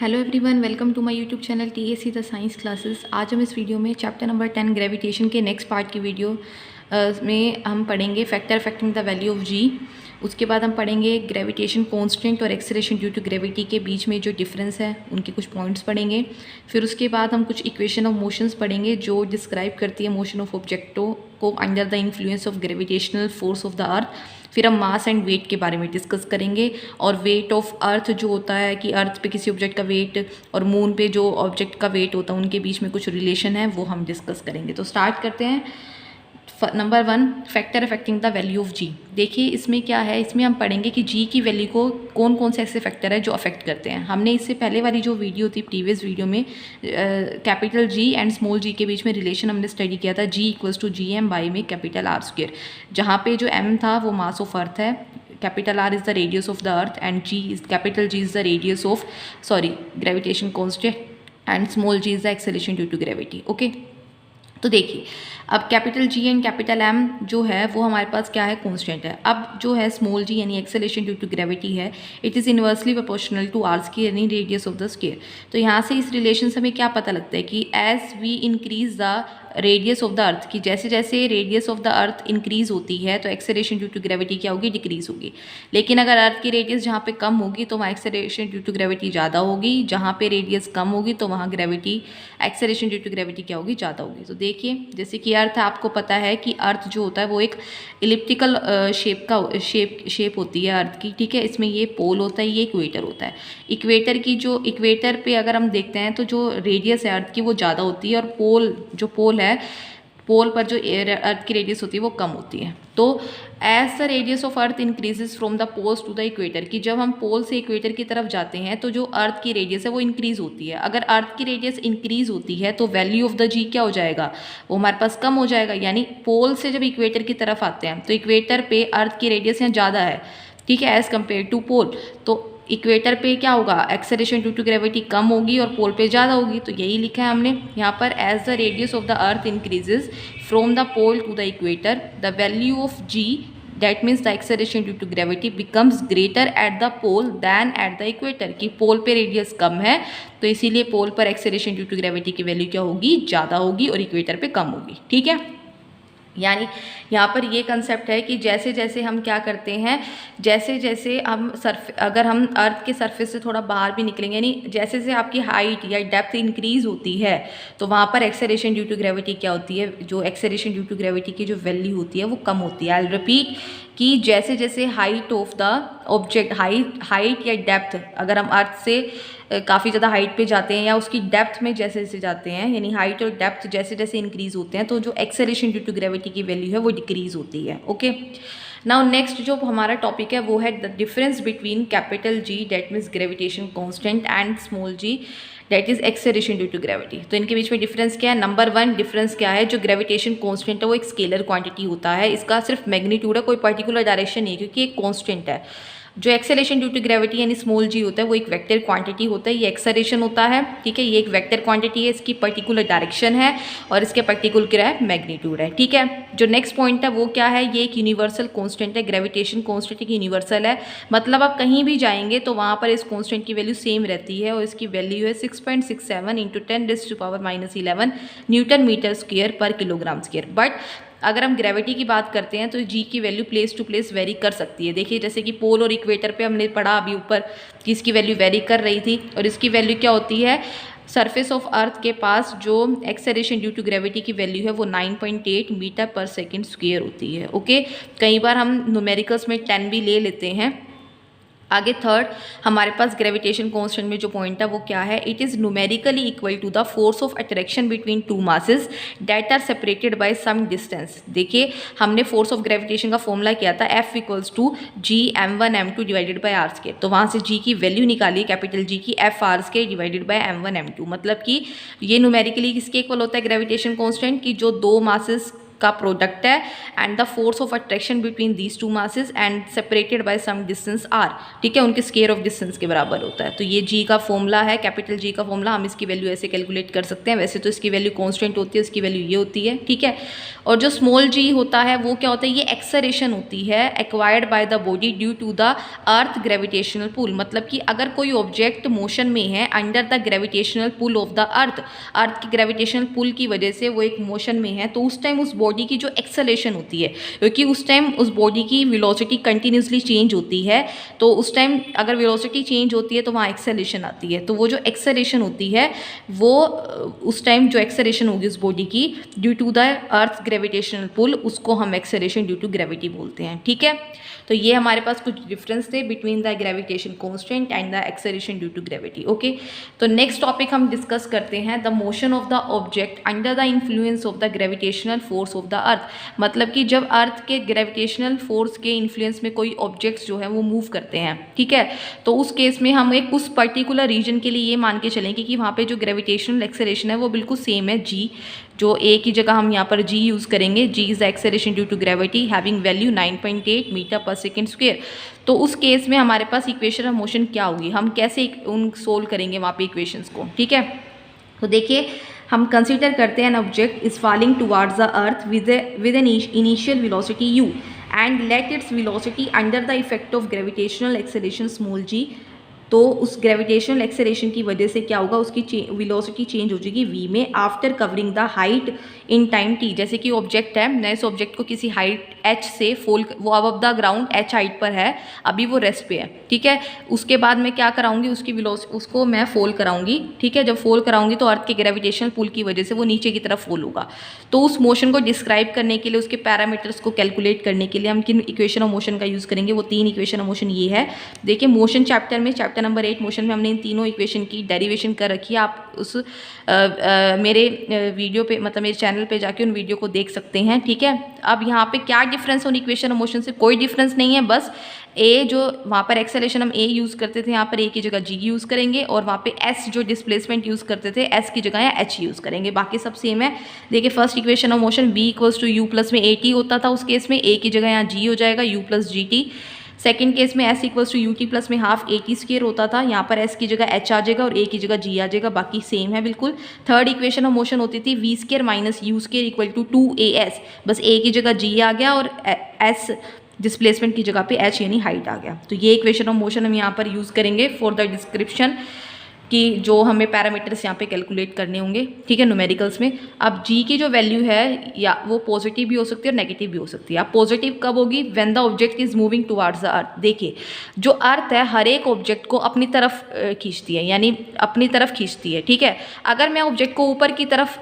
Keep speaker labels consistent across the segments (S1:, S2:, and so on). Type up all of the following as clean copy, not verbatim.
S1: Hello everyone, welcome to my YouTube channel TAC the science classes. आज हम इस video में चैप्टर नंबर 10 ग्रेविटेशन के नेक्स्ट पार्ट की वीडियो में हम पढ़ेंगे factor affecting the value of G. उसके बाद हम पढ़ेंगे ग्रेविटेशन कांस्टेंट और एक्सेलरेशन ड्यू टू ग्रेविटी के बीच में जो डिफरेंस है उनके कुछ पॉइंट्स पढ़ेंगे। फिर उसके बाद हम कुछ इक्वेशन ऑफ मोशंस पढ़ेंगे जो डिस्क्राइब करती है मोशन ऑफ ऑब्जेक्टों को under the influence of gravitational force of the अर्थ। फिर हम मास एंड वेट के बारे में डिस्कस करेंगे और वेट ऑफ अर्थ जो होता है कि अर्थ पे किसी ऑब्जेक्ट का वेट और मून पे जो ऑब्जेक्ट का वेट होता है उनके बीच में कुछ रिलेशन है वो हम डिस्कस करेंगे। तो स्टार्ट करते हैं। Number 1, factor affecting the value of G. देखिए इसमें क्या है, इसमें हम पढ़ेंगे कि जी की वैल्यू को कौन कौन से ऐसे फैक्टर है जो अफेक्ट करते हैं। हमने इससे पहले वाली जो वीडियो थी प्रीवियस वीडियो में capital G and small G के बीच में रिलेशन हमने स्टडी किया था, G equals to G M by में कैपिटल आर स्क्वायर, जहाँ पे जो एम था वो मास ऑफ अर्थ है, capital R is the radius of the earth and G is capital G is the radius of gravitation constant and small g is the acceleration due to gravity. Okay, तो देखिए अब capital G and capital M जो है वो हमारे पास क्या है, constant है। अब जो है स्मॉल जी यानी एक्सेलरेशन ड्यू टू ग्रेविटी है, it is inversely proportional to R square यानी रेडियस ऑफ द स्क्वायर। तो यहाँ से इस रिलेशन से हमें क्या पता लगता है कि as we increase the radius of the earth, की जैसे जैसे radius of the earth increase होती है तो एक्सेलरेशन ड्यू टू ग्रेविटी क्या होगी, डिक्रीज होगी। लेकिन अगर अर्थ की रेडियस जहाँ पे कम होगी तो वहाँ एक्सेलरेशन ड्यू टू ग्रेविटी ज़्यादा होगी, जहाँ पे रेडियस कम होगी तो वहाँ एक्सेलरेशन ड्यू टू ग्रेविटी क्या होगी, ज़्यादा होगी। तो देखिए जैसे कि अर्थ आपको पता है कि अर्थ जो होता है वो एक इलिप्टिकल शेप होती है अर्थ की, ठीक है। इसमें ये पोल होता है, ये इक्वेटर होता है। इक्वेटर पे अगर हम देखते हैं तो जो रेडियस है अर्थ की वो ज़्यादा होती है और पोल पर जो अर्थ की रेडियस होती है वो कम होती है। तो as the radius of earth increases from the poles to the equator, कि जब हम पोल से इक्वेटर की तरफ जाते हैं तो जो अर्थ की रेडियस है वो इंक्रीज होती है। अगर अर्थ की रेडियस इंक्रीज होती है तो वैल्यू ऑफ द जी क्या हो जाएगा, वो हमारे पास कम हो जाएगा। यानी पोल से जब इक्वेटर की तरफ आते हैं तो इक्वेटर पे अर्थ की रेडियस यहाँ ज़्यादा है, ठीक है, एज कम्पेयर टू पोल। तो इक्वेटर पे क्या होगा, एक्सेलरेशन ड्यू टू ग्रेविटी कम होगी और पोल पे ज़्यादा होगी। तो यही लिखा है हमने यहाँ पर, as the radius of the earth increases from the pole to the equator the value of g, that means the acceleration due to gravity becomes greater at the pole than at the equator, कि pole पे radius कम है तो इसीलिए पोल पर acceleration due to gravity की value क्या होगी, ज़्यादा होगी और इक्वेटर पे कम होगी, ठीक है। यानी यहाँ पर ये कंसेप्ट है कि जैसे जैसे हम क्या करते हैं, जैसे जैसे हम अगर हम अर्थ के सरफेस से थोड़ा बाहर भी निकलेंगे, यानी जैसे जैसे आपकी हाइट या डेप्थ इंक्रीज होती है तो वहाँ पर एक्सेलरेशन ड्यू टू ग्रेविटी क्या होती है, जो एक्सेलरेशन ड्यू टू ग्रेविटी की जो वैल्यू होती है वो कम होती है। आई रिपीट कि जैसे जैसे height of the object, height या डेप्थ, अगर हम अर्थ से काफ़ी ज़्यादा हाइट पे जाते हैं या उसकी डेप्थ में जैसे जैसे जाते हैं, यानी हाइट और डेप्थ जैसे जैसे इंक्रीज होते हैं तो जो एक्सेलरेशन ड्यू टू ग्रेविटी की वैल्यू है वो डिक्रीज होती है। ओके, नाउ नेक्स्ट जो हमारा टॉपिक है वो है the difference between capital G that means gravitation constant and small g that is acceleration due to gravity. तो इनके बीच में डिफरेंस क्या है, नंबर 1 डिफरेंस क्या है, जो ग्रेविटेशन कांस्टेंट है वो एक स्केलर क्वांटिटी होता है, इसका सिर्फ मैग्नीट्यूड है, कोई पर्टिकुलर डायरेक्शन नहीं है क्योंकि एक कांस्टेंट है। जो एक्सेलरेशन ड्यू टू ग्रेविटी यानी स्मॉल जी होता है वो एक वेक्टर क्वांटिटी होता है, ये एक्सेलरेशन होता है, ठीक है, ये एक वेक्टर क्वांटिटी है, इसकी पर्टिकुलर डायरेक्शन है और इसके पर्टिकुलर क्या है, मैग्नीट्यूड है, ठीक है। जो नेक्स्ट पॉइंट है वो क्या है, ये एक यूनिवर्सल कांस्टेंट है, ग्रेविटेशन कांस्टेंट एक यूनिवर्सल है, मतलब आप कहीं भी जाएंगे तो वहाँ पर इस कांस्टेंट की वैल्यू सेम रहती है और इसकी वैल्यू है 6.67 इंटू 10⁻⁻11 न्यूटन मीटर स्क्वायर पर किलोग्राम स्क्वायर। बट अगर हम ग्रेविटी की बात करते हैं तो जी की value place to place very कर सकती है। देखिए जैसे कि पोल और इक्वेटर पे हमने पढ़ा अभी ऊपर कि इसकी वैल्यू वेरी कर रही थी और इसकी वैल्यू क्या होती है, सरफेस ऑफ अर्थ के पास जो एक्सेलरेशन ड्यू टू ग्रेविटी की वैल्यू है वो 9.8 मीटर पर सेकेंड स्क्वायर होती है। ओके, कई बार हम न्यूमेरिकल्स में 10 भी ले लेते हैं। आगे थर्ड हमारे पास ग्रेविटेशन कांस्टेंट में जो पॉइंट है वो क्या है, it is numerically equal to the force of attraction between two masses that are separated by some distance. देखिए हमने फोर्स ऑफ ग्रेविटेशन का फॉर्मूला किया था F equals to G m1 m2 divided by R square, तो वहाँ से जी की value निकाली कैपिटल जी की F R square divided by m1 m2, मतलब कि ये न्यूमेरिकली किसके इक्वल होता है ग्रेविटेशन कांस्टेंट की जो दो मासेस का प्रोडक्ट है and the force of attraction between these two masses and separated by some distance R, ठीक है, उनके स्क्वायर ऑफ डिस्टेंस के बराबर होता है। तो ये जी का फॉर्मूला है, कैपिटल जी का फॉर्मूला, हम इसकी वैल्यू ऐसे कैलकुलेट कर सकते हैं। वैसे तो इसकी वैल्यू कांस्टेंट होती है, इसकी वैल्यू ये होती है, ठीक है। और जो स्मॉल जी होता है वो क्या होता है, ये एक्सेलरेशन होती है acquired by the body due to the earth gravitational pull. मतलब कि अगर कोई ऑब्जेक्ट मोशन में है under the gravitational pull of the earth, earth की ग्रेविटेशनल पुल की वजह से वो एक मोशन में है, तो उस टाइम उस बॉडी की जो एक्सेलरेशन होती है, क्योंकि उस टाइम उस बॉडी की वेलोसिटी कंटिन्यूसली चेंज होती है, तो उस टाइम अगर वेलोसिटी चेंज होती है तो वहाँ एक्सेलरेशन आती है। तो वो जो एक्सेलरेशन होती है वो उस टाइम जो एक्सेलरेशन होगी उस बॉडी की due to the earth gravitational pull, उसको हम एक्सेलरेशन ड्यू टू ग्रेविटी बोलते हैं, ठीक है। तो ये हमारे पास कुछ डिफरेंस थे between the gravitation constant and the acceleration due to gravity, okay. तो नेक्स्ट टॉपिक हम डिस्कस करते हैं the motion of the object under the influence of the gravitational force of the earth. मतलब कि जब अर्थ के ग्रेविटेशनल फोर्स के influence में कोई ऑब्जेक्ट्स जो है वो मूव करते हैं, ठीक है, तो उस केस में हम एक उस पर्टिकुलर रीजन के लिए ये मान के चलेंगे कि वहाँ पे जो ग्रेविटेशनल एक्सेलरेशन है वो बिल्कुल सेम है जी, जो ए की जगह हम यहाँ पर जी यूज़ करेंगे। G is the acceleration due to gravity having value 9.8 metre per second square. तो उस केस में हमारे पास इक्वेशन ऑफ मोशन क्या होगी, हम कैसे उन सोल्व करेंगे वहाँ पे इक्वेशंस को, ठीक है। तो देखिए हम कंसीडर करते हैं N object is falling towards the earth with an initial velocity u and let its velocity under the effect of gravitational acceleration small g। तो उस ग्रेविटेशनल एक्सेलरेशन की वजह से क्या होगा, उसकी वेलोसिटी चेंज हो जाएगी v में after covering the height in time t। जैसे कि ऑब्जेक्ट है, मैं इस ऑब्जेक्ट को किसी हाइट h से फॉल, वो above the ground h height पर है, अभी वो रेस्ट पे है, ठीक है। उसके बाद मैं क्या कराऊंगी, उसकी वेलोसिटी उसको मैं फॉल कराऊंगी, ठीक है। जब फॉल कराऊंगी तो अर्थ के ग्रेविटेशनल पुल की वजह से वो नीचे की तरफ फॉल होगा। तो उस मोशन को डिस्क्राइब करने के लिए, उसके पैरामीटर्स को कैलकुलेट करने के लिए हम किन इक्वेशन ऑफ मोशन का यूज़ करेंगे, वो तीन इक्वेशन ऑफ मोशन ये है। देखिए मोशन चैप्टर में, चैप्टर नंबर 8 मोशन में हमने इन तीनों इक्वेशन की डेरिवेशन कर रखी है। आप उस मेरे वीडियो पे, मतलब मेरे चैनल पे जाके उन वीडियो को देख सकते हैं, ठीक है। अब यहाँ पे क्या डिफरेंस है इक्वेशन ऑफ मोशन से, कोई डिफरेंस नहीं है, बस ए जो वहाँ पर एक्सेलरेशन हम ए यूज़ करते थे, यहाँ पर ए की जगह जी यूज़ करेंगे, और वहाँ पे एस जो डिस्प्लेसमेंट यूज़ करते थे एस की जगह या एच यूज़ करेंगे, बाकी सब सेम है। देखिए first equation of motion v equals to u plus में ए टी होता था, उस केस में ए की जगह यहाँ जी हो जाएगा, u plus G t. Second case में s equals to u t plus में हाफ ए टी स्क्वायर होता था, यहाँ पर एस की जगह एच आ जाएगा और ए की जगह जी आ जाएगा, बाकी सेम है बिल्कुल। थर्ड इक्वेशन ऑफ मोशन होती थी v square minus u square equal to 2as, बस ए की जगह जी आ गया और एस डिस्प्लेसमेंट की जगह पे एच यानी हाइट आ गया। तो ये इक्वेशन ऑफ मोशन हम यहाँ पर यूज़ करेंगे फॉर द डिस्क्रिप्शन कि जो हमें पैरामीटर्स यहाँ पे कैलकुलेट करने होंगे, ठीक है, न्यूमेरिकल्स में। अब जी की जो वैल्यू है या वो पॉजिटिव भी हो सकती है और नेगेटिव भी हो सकती है। अब पॉजिटिव कब होगी, when the object is moving towards the earth. देखिए जो अर्थ है हर एक ऑब्जेक्ट को अपनी तरफ खींचती है, यानी अपनी तरफ खींचती है, ठीक है। अगर मैं ऑब्जेक्ट को ऊपर की तरफ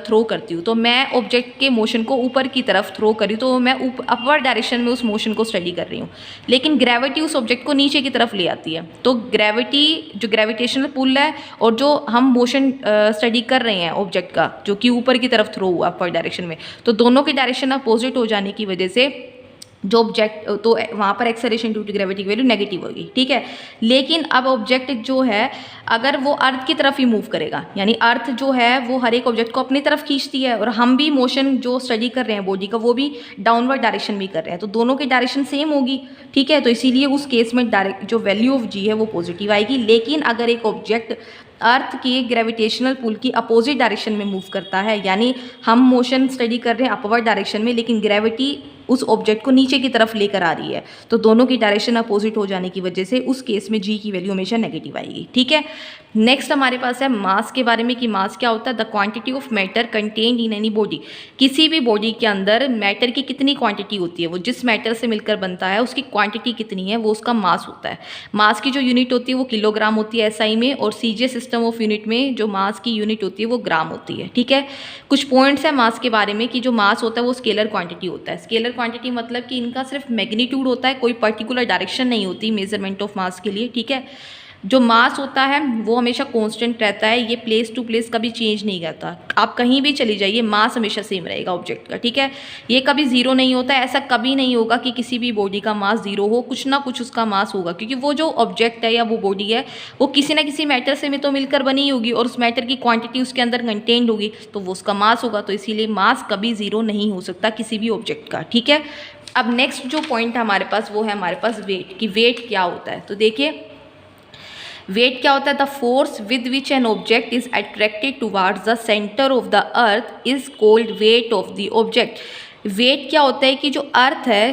S1: थ्रो करती हूँ, तो मैं ऑब्जेक्ट के मोशन को ऊपर की तरफ थ्रो करी, तो मैं अपवर्ड डायरेक्शन में उस मोशन को स्टडी कर रही हूँ, लेकिन ग्रेविटी उस ऑब्जेक्ट को नीचे की तरफ ले आती है। तो ग्रेविटी जो ग्रेविटेशनल पुल है और जो हम मोशन स्टडी कर रहे हैं ऑब्जेक्ट का, जो कि ऊपर की तरफ थ्रो हुआ अपवर्ड डायरेक्शन में, तो दोनों की डायरेक्शन अपोजिट हो जाने की वजह से जो ऑब्जेक्ट, तो वहाँ पर एक्सेलरेशन ड्यू टू ग्रेविटी की वैल्यू नेगेटिव होगी, ठीक है। लेकिन अब ऑब्जेक्ट जो है अगर वो अर्थ की तरफ ही मूव करेगा, यानी अर्थ जो है वो हर एक ऑब्जेक्ट को अपनी तरफ खींचती है, और हम भी मोशन जो स्टडी कर रहे हैं बॉडी का वो भी डाउनवर्ड डायरेक्शन में कर रहे हैं, तो दोनों की डायरेक्शन सेम होगी, ठीक है। तो इसीलिए उस केस में डायरेक्ट जो वैल्यू ऑफ जी है वो पॉजिटिव आएगी। लेकिन अगर एक ऑब्जेक्ट अर्थ की ग्रेविटेशनल पुल की अपोजिट डायरेक्शन में मूव करता है, यानी हम मोशन स्टडी कर रहे हैं अपवर्ड डायरेक्शन में, लेकिन ग्रेविटी उस ऑब्जेक्ट को नीचे की तरफ लेकर आ रही है, तो दोनों की डायरेक्शन अपोजिट हो जाने की वजह से उस केस में जी की वैल्यू हमेशा नेगेटिव आएगी, ठीक है। नेक्स्ट हमारे पास है मास के बारे में, कि मास क्या होता है, the quantity of matter contained in any body. किसी भी बॉडी के अंदर मैटर की कितनी क्वांटिटी होती है, वो जिस मैटर से मिलकर बनता है उसकी क्वांटिटी कितनी है, वो उसका मास होता है। मास की जो यूनिट होती है वो किलोग्राम होती है एसआई में, और सीजीएस सिस्टम ऑफ यूनिट में जो मास की यूनिट होती है वो ग्राम होती है, ठीक है। कुछ पॉइंट्स है मास के बारे में, कि जो मास होता है वो स्केलर क्वांटिटी होता है। स्केलर क्वांटिटी मतलब कि इनका सिर्फ मैग्नीट्यूड होता है, कोई पर्टिकुलर डायरेक्शन नहीं होती मेजरमेंट ऑफ मास के लिए, ठीक है। जो मास होता है वो हमेशा कांस्टेंट रहता है, ये प्लेस टू प्लेस कभी चेंज नहीं करता। आप कहीं भी चली जाइए मास हमेशा सेम रहेगा ऑब्जेक्ट का, ठीक है। ये कभी ज़ीरो नहीं होता है, ऐसा कभी नहीं होगा कि किसी भी बॉडी का मास ज़ीरो हो, कुछ ना कुछ उसका मास होगा, क्योंकि वो जो ऑब्जेक्ट है या वो बॉडी है वो किसी ना किसी मैटर से में तो मिलकर बनी होगी और उस मैटर की क्वांटिटी उसके अंदर कंटेन्ड होगी, तो वो उसका मास होगा। तो इसीलिए मास कभी ज़ीरो नहीं हो सकता किसी भी ऑब्जेक्ट का, ठीक है। अब नेक्स्ट जो पॉइंट है हमारे पास वो है हमारे पास वेट, कि वेट क्या होता है। तो देखिए वेट क्या होता है, the force with which an object is attracted towards the centre of the earth is called weight of the object. Weight क्या होता है कि जो अर्थ है,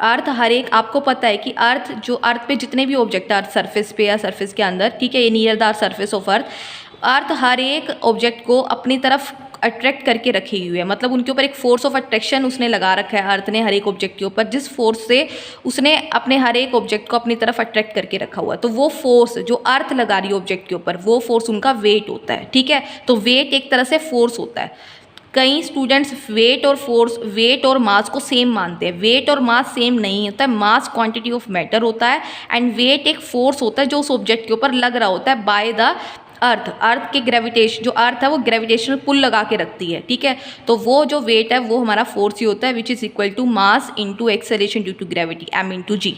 S1: अर्थ हर एक, आपको पता है कि अर्थ, जो अर्थ पे जितने भी ऑब्जेक्ट है अर्थ सरफेस पे या सरफेस के अंदर, ठीक है, ये near the surface of earth हर एक ऑब्जेक्ट को अपनी तरफ अट्रैक्ट करके रखी हुई है, मतलब उनके ऊपर एक फोर्स ऑफ अट्रैक्शन उसने लगा रखा है अर्थ ने हर एक ऑब्जेक्ट के ऊपर, जिस फोर्स से उसने अपने हर एक ऑब्जेक्ट को अपनी तरफ अट्रैक्ट करके रखा हुआ है। तो वो फोर्स जो अर्थ लगा रही है ऑब्जेक्ट के ऊपर, वो फोर्स उनका वेट होता है, ठीक है। तो वेट एक तरह से फोर्स होता है। कई स्टूडेंट्स वेट और फोर्स, वेट और मास को सेम मानते हैं। वेट और मास सेम नहीं होता है, मास क्वांटिटी ऑफ मैटर होता है एंड वेट एक फोर्स होता है जो उस ऑब्जेक्ट के ऊपर लग रहा होता है बाय द अर्थ के ग्रेविटेशन, जो अर्थ है वो ग्रेविटेशनल पुल लगा के रखती है, ठीक है। तो वो जो वेट है वो हमारा फोर्स ही होता है, which is equal to mass into acceleration due to gravity, m into G.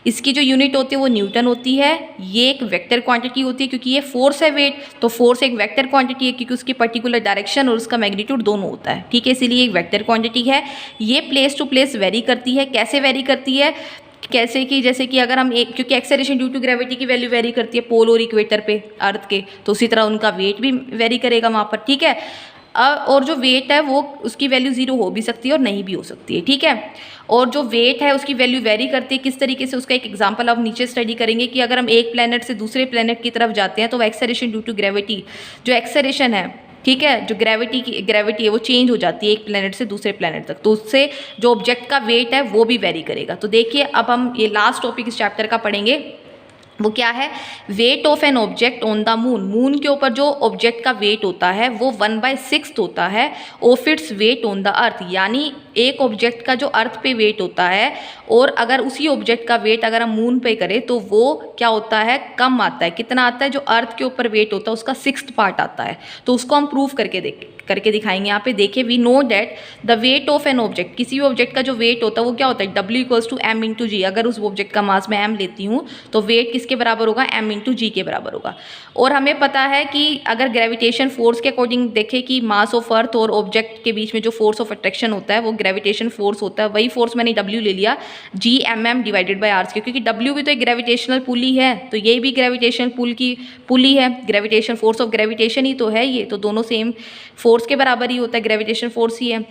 S1: इसकी जो यूनिट होती है वो न्यूटन होती है। ये एक वेक्टर क्वांटिटी होती है, क्योंकि ये फोर्स है वेट, तो फोर्स एक वेक्टर क्वांटिटी है क्योंकि उसकी पर्टिकुलर डायरेक्शन और उसका मैग्नीट्यूड दोनों होता है, ठीक है, इसीलिए एक वेक्टर क्वांटिटी है। ये प्लेस टू प्लेस वेरी करती है। कैसे वेरी करती है, कैसे कि जैसे कि अगर हम एक, क्योंकि एक्सेलरेशन ड्यू टू ग्रेविटी की वैल्यू वेरी करती है पोल और इक्वेटर पे अर्थ के, तो उसी तरह उनका वेट भी वेरी करेगा वहाँ पर, ठीक है। और जो वेट है वो उसकी वैल्यू ज़ीरो हो भी सकती है और नहीं भी हो सकती है, ठीक है। और जो वेट है उसकी वैल्यू वेरी करती है किस तरीके से, उसका एक एग्जांपल अब नीचे स्टडी करेंगे कि अगर हम एक प्लैनेट से दूसरे प्लैनेट की तरफ जाते हैं तो एक्सेलरेशन ड्यू टू ग्रेविटी, जो एक्सेलरेशन है, ठीक है, जो ग्रेविटी है वो चेंज हो जाती है एक प्लैनेट से दूसरे प्लैनेट तक, तो उससे जो ऑब्जेक्ट का वेट है वो भी वेरी करेगा। तो देखिए अब हम ये लास्ट टॉपिक इस चैप्टर का पढ़ेंगे, वो क्या है, wait of an object on the moon. Moon के ऊपर जो ऑब्जेक्ट का वेट होता है वो 1/6 होता है of its weight on the earth, यानी एक ऑब्जेक्ट का जो अर्थ पे वेट होता है और अगर उसी ऑब्जेक्ट का वेट अगर हम मून पे करें तो वो क्या होता है, कम आता है। कितना आता है, जो अर्थ के ऊपर वेट होता है उसका 6th पार्ट आता है। तो उसको हम प्रूव करके दिखाएंगे। यहाँ पे देखिए, we know that the weight of an object, किसी भी ऑब्जेक्ट का जो वेट होता है वो क्या होता है, W = m इंटू जी। अगर उस ऑब्जेक्ट का मास मैं m लेती हूँ तो वेट किसके बराबर होगा, m इंटू जी के बराबर होगा। और हमें पता है कि अगर ग्रेविटेशन फोर्स के अकॉर्डिंग देखें कि मास ऑफ अर्थ और ऑब्जेक्ट के बीच में जो फोर्स ऑफ अट्रैक्शन होता है वो ग्रेविटेशन फोर्स होता है। वही फोर्स मैंने W ले लिया, G/m डिवाइडेड बाय r², क्योंकि W भी तो एक ग्रेविटेशनल पुल ही है, तो ये भी ग्रेविटेशन पुल ही है, ग्रेविटेशन फोर्स ऑफ ग्रेविटेशन ही तो है ये, तो दोनों सेम फोर्स के बराबर ही होता है, ग्रेविटेशन फोर्स ही है।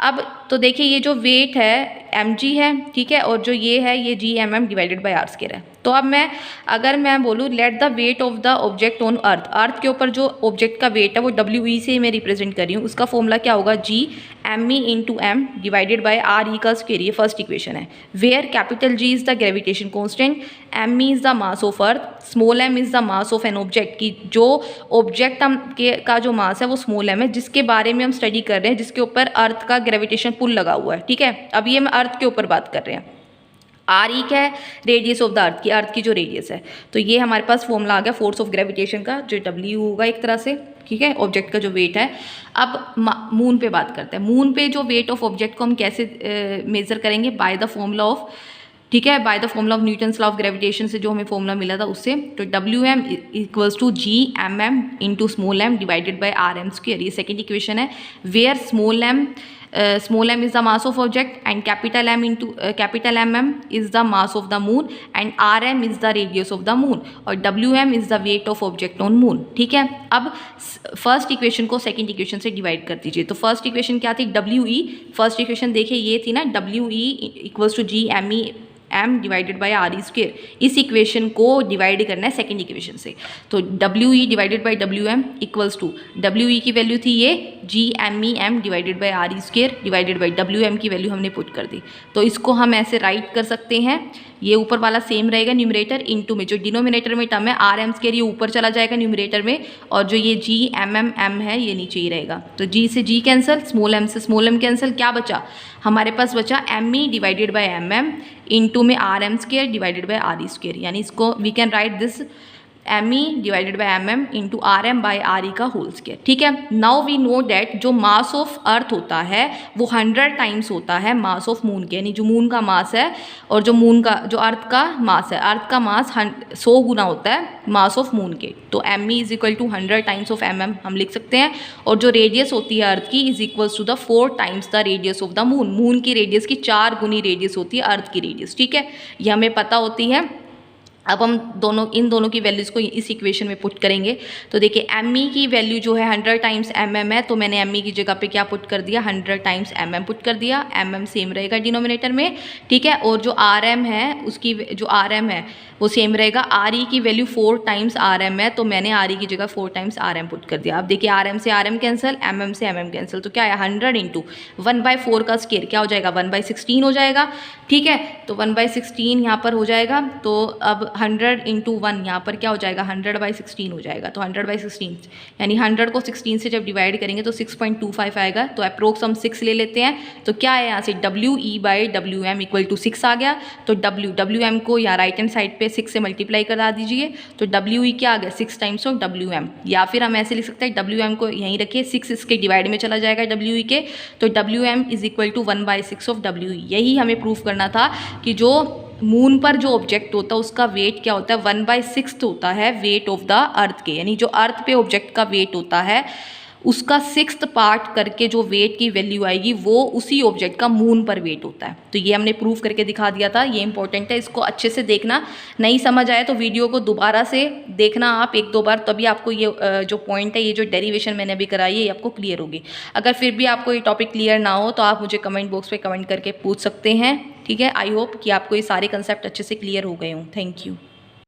S1: अब तो देखिए ये जो वेट है mg है, ठीक है, और जो ये है ये G/m डिवाइडेड बाय r² है। तो अब अगर मैं बोलूँ let the weight of the object on earth के ऊपर जो ऑब्जेक्ट का वेट है वो WE से मैं रिप्रेजेंट कर रही हूँ, उसका फॉर्मूला क्या होगा, G/me into m divided by RE का स्क्वायर, ये फर्स्ट इक्वेशन है। Where capital G is the gravitation constant, m is the mass of earth, small m is the mass of an object, की जो object का जो मास है वो small m है, जिसके बारे में हम स्टडी कर रहे हैं, जिसके ऊपर अर्थ का ग्रेविटेशन पुल लगा हुआ है, ठीक है। अब ये हम अर्थ के ऊपर बात कर रहे हैं। RE क्या है, रेडियस ऑफ द अर्थ की जो रेडियस है। तो ये हमारे पास फॉर्मूला आ गया फोर्स ऑफ ग्रेविटेशन का, जो W होगा एक तरह से, ठीक है, ऑब्जेक्ट का जो वेट है। अब मून पे बात करते हैं। मून पे जो वेट ऑफ ऑब्जेक्ट को हम कैसे मेजर करेंगे, बाय द फॉर्मूला ऑफ, ठीक है, by the formula of Newton's law of gravitation से जो हमें फॉर्मूला मिला था उससे, तो WM = G/m into small m divided by RM², ये सेकेंड इक्वेशन है। Where small m is the mass of object and capital M is the mass of the moon and RM is the radius of the moon और WM is the weight of object on moon, ठीक है। अब first equation को second equation से divide कर दीजिए। तो first equation क्या थी, WE, फर्स्ट इक्वेशन देखिए ये थी ना, WE = G/me m divided by RE²। इस इक्वेशन को डिवाइड करना है सेकंड इक्वेशन से, तो WE divided by WM equals to, WE की वैल्यू थी ये G/me m divided by RE² divided by WM की वैल्यू हमने पुट कर दी। तो इसको हम ऐसे राइट कर सकते हैं, ये ऊपर वाला सेम रहेगा न्यूमरेटर, इनटू में जो डिनोमिनेटर में टर्म है RM² ये ऊपर चला जाएगा न्यूमरेटर में, और जो ये G/m है ये नीचे ही रहेगा। तो G से G कैंसिल, स्मॉल m से स्मॉल m कैंसिल, क्या बचा हमारे पास, बचा me divided by mm into में RM² डिवाइडेड बाय RE², यानी इसको we can write this ME divided by MM into RM by RE का होल स्क्वायर। ठीक है, नाउ वी नो डैट जो मास ऑफ अर्थ होता है वो 100 टाइम्स होता है मास ऑफ मून के, यानी जो मून का मास है और जो मून का जो अर्थ का मास है, अर्थ का मास 100 गुना होता है मास ऑफ मून के। तो ME is equal to 100 times of MM हम लिख सकते हैं, और जो रेडियस होती है अर्थ की is equals to the 4 times the radius of the moon. Moon की रेडियस की 4 गुनी रेडियस होती है अर्थ की रेडियस। ठीक है, ये हमें पता होती है। अब हम इन दोनों की वैल्यूज़ को इस इक्वेशन में पुट करेंगे। तो देखिए ME की वैल्यू जो है 100 टाइम्स MM है, तो मैंने ME की जगह पे क्या पुट कर दिया, 100 टाइम्स MM पुट कर दिया। MM सेम रहेगा डिनोमिनेटर में। ठीक है, और जो RM है उसकी जो RM है वो सेम रहेगा। RE की वैल्यू 4 टाइम्स RM है, तो मैंने RE की जगह 4 टाइम्स RM पुट कर दिया। अब देखिए RM से RM कैंसिल, MM से MM कैंसिल, तो क्या है 100 इंटू 1/4 का स्क्वायर क्या हो जाएगा, 1/16 हो जाएगा। ठीक है, तो 1/16 यहाँ पर हो जाएगा। तो अब 100 इंटू 1 यहाँ पर क्या हो जाएगा, 100/16 हो जाएगा। तो 100/16 यानी 100 को 16 से जब डिवाइड करेंगे तो 6.25 आएगा। तो अप्रोक्स हम 6 ले लेते हैं। तो क्या है यहाँ से WE/WM इक्वल टू 6 आ गया। तो WM को यहाँ राइट हैंड साइड पे 6 से मल्टीप्लाई करा दीजिए। तो WE क्या आ गया, 6 टाइम्स ऑफ WM। या फिर हम ऐसे लिख सकते हैं WM को यहीं रखिए, 6 इसके डिवाइड में चला जाएगा WE के। तो WM is equal to 1/6 of WE। यही हमें प्रूफ करना था कि जो मून पर जो ऑब्जेक्ट होता है उसका वेट क्या होता है, 1/6 होता है वेट ऑफ द अर्थ के। यानी जो अर्थ पे ऑब्जेक्ट का वेट होता है उसका 6th पार्ट करके जो वेट की वैल्यू आएगी वो उसी ऑब्जेक्ट का मून पर वेट होता है। तो ये हमने प्रूफ करके दिखा दिया था। ये इंपॉर्टेंट है, इसको अच्छे से देखना। नहीं समझ आए तो वीडियो को दोबारा से देखना आप 1-2 बार, तभी आपको ये जो पॉइंट है, ये जो डेरिवेशन मैंने अभी कराई है, ये आपको क्लियर होगी। अगर फिर भी आपको ये टॉपिक क्लियर ना हो तो आप मुझे कमेंट बॉक्स पे कमेंट करके पूछ सकते हैं। ठीक है, आई होप कि आपको ये सारे कंसेप्ट अच्छे से क्लियर हो गए हों। Thank you.